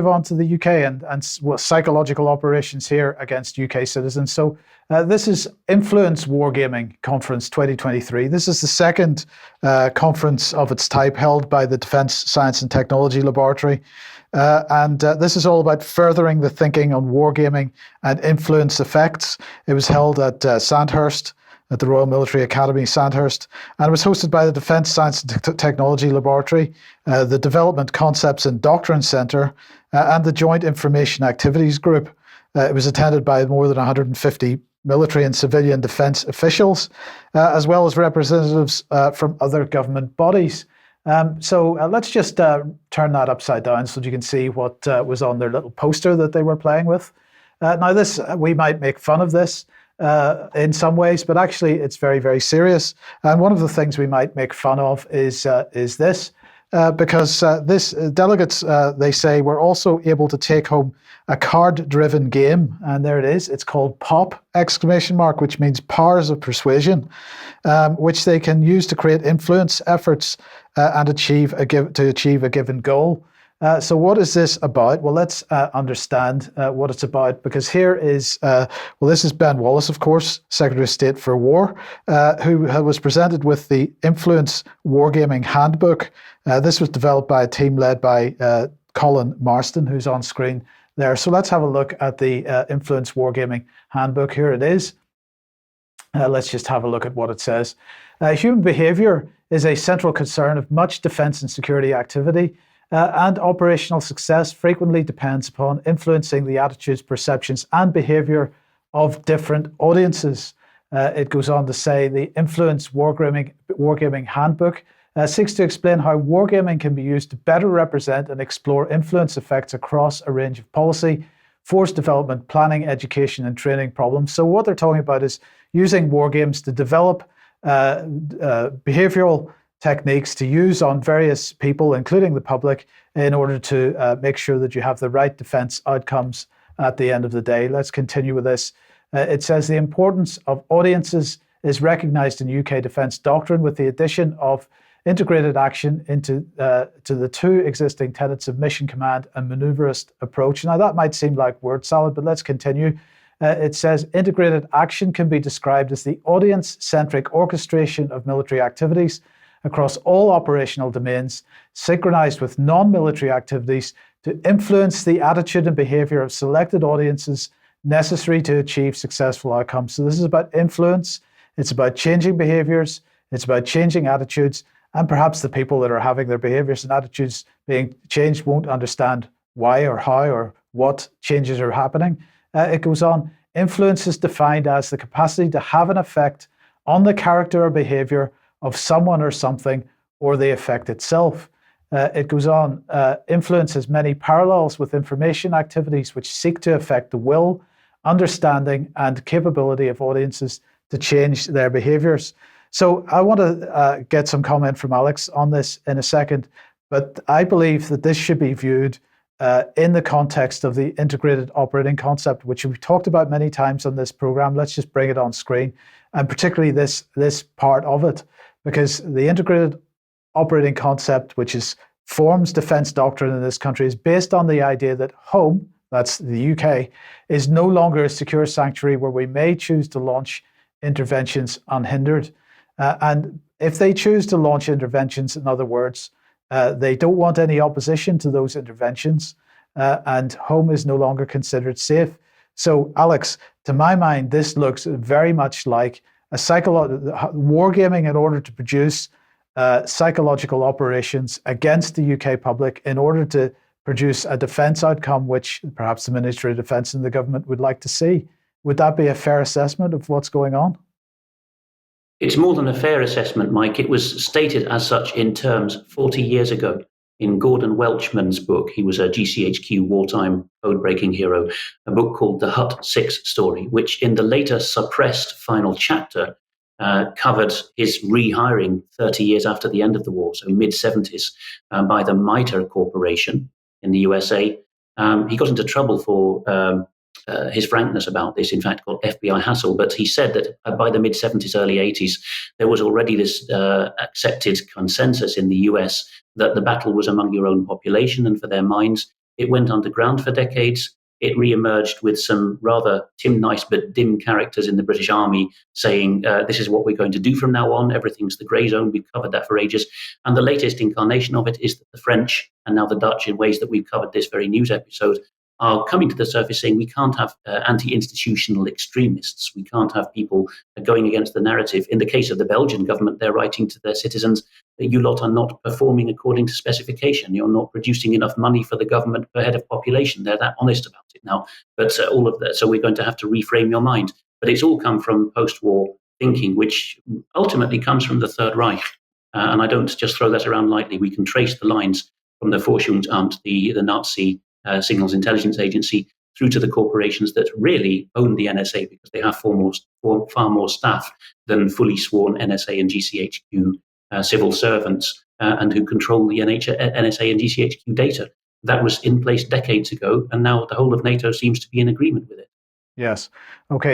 move on to the UK and psychological operations here against UK citizens. So this is Influence Wargaming Conference 2023. This is the second conference of its type held by the Defence Science and Technology Laboratory. This is all about furthering the thinking on wargaming and influence effects. It was held at Sandhurst, at the Royal Military Academy, Sandhurst, and it was hosted by the Defence Science and Technology Laboratory, the Development Concepts and Doctrine Centre, and the Joint Information Activities Group. It was attended by more than 150 military and civilian defence officials, as well as representatives from other government bodies. So let's just turn that upside down so that you can see what was on their little poster that they were playing with. Now this, we might make fun of this in some ways, but actually it's very, very serious. And one of the things we might make fun of is this, because this delegates, they say, were also able to take home a card-driven game, and there it is. It's called PoP, ! Which means powers of persuasion, which they can use to create influence efforts and achieve a given goal. So what is this about? Well, let's understand what it's about, because here is, this is Ben Wallace, of course, Secretary of State for War, who was presented with the Influence Wargaming Handbook. This was developed by a team led by Colin Marston, who's on screen there. So let's have a look at the Influence Wargaming Handbook. Here it is. Let's just have a look at what it says. Human behaviour is a central concern of much defence and security activity. And operational success frequently depends upon influencing the attitudes, perceptions, and behaviour of different audiences. It goes on to say the Influence Wargaming Handbook seeks to explain how wargaming can be used to better represent and explore influence effects across a range of policy, force development, planning, education, and training problems. So what they're talking about is using wargames to develop behavioural techniques to use on various people, including the public, in order to make sure that you have the right defence outcomes at the end of the day. Let's continue with this. It says the importance of audiences is recognised in UK defence doctrine with the addition of integrated action into to the two existing tenets of mission command and manoeuvrist approach. Now that might seem like word salad, but let's continue. It says integrated action can be described as the audience-centric orchestration of military activities across all operational domains, synchronized with non-military activities to influence the attitude and behavior of selected audiences necessary to achieve successful outcomes. So this is about influence, it's about changing behaviors, it's about changing attitudes, and perhaps the people that are having their behaviors and attitudes being changed won't understand why or how or what changes are happening. It goes on, influence is defined as the capacity to have an effect on the character or behavior of someone or something, or the effect itself. It goes on, influence has many parallels with information activities which seek to affect the will, understanding, and capability of audiences to change their behaviors. So I want to get some comment from Alex on this in a second, but I believe that this should be viewed in the context of the integrated operating concept, which we've talked about many times on this program. Let's just bring it on screen, and particularly this part of it. Because the integrated operating concept, which forms defence doctrine in this country, is based on the idea that home, that's the UK, is no longer a secure sanctuary where we may choose to launch interventions unhindered. And if they choose to launch interventions, in other words, they don't want any opposition to those interventions, and home is no longer considered safe. So, Alex, to my mind, this looks very much like a wargaming in order to produce psychological operations against the UK public in order to produce a defence outcome which perhaps the Ministry of Defence and the government would like to see. Would that be a fair assessment of what's going on? It's more than a fair assessment, Mike. It was stated as such in terms 40 years ago in Gordon Welchman's book. He was a GCHQ wartime code-breaking hero, a book called The Hut 6 Story, which in the later suppressed final chapter covered his rehiring 30 years after the end of the war, so mid-70s, by the MITRE Corporation in the USA. He got into trouble for his frankness about this, in fact, called FBI hassle. But he said that by the mid-70s, early 80s, there was already this accepted consensus in the US that the battle was among your own population, and for their minds, It went underground for decades. It re-emerged with some rather Tim Nice but dim characters in the British Army saying, this is what we're going to do from now on. Everything's the grey zone. We've covered that for ages. And the latest incarnation of it is that the French and now the Dutch, in ways that we've covered this very news episode, are coming to the surface saying we can't have anti-institutional extremists. We can't have people going against the narrative. In the case of the Belgian government, they're writing to their citizens that you lot are not performing according to specification. You're not producing enough money for the government per head of population. They're that honest about it now. But all of that, so we're going to have to reframe your mind. But it's all come from post-war thinking, which ultimately comes from the Third Reich. And I don't just throw that around lightly. We can trace the lines from the Forschungsamt, the Nazi Signals Intelligence Agency, through to the corporations that really own the NSA because they have far more staff than fully sworn NSA and GCHQ civil servants and who control the NSA and GCHQ data. That was in place decades ago, and now the whole of NATO seems to be in agreement with it. Yes. Okay.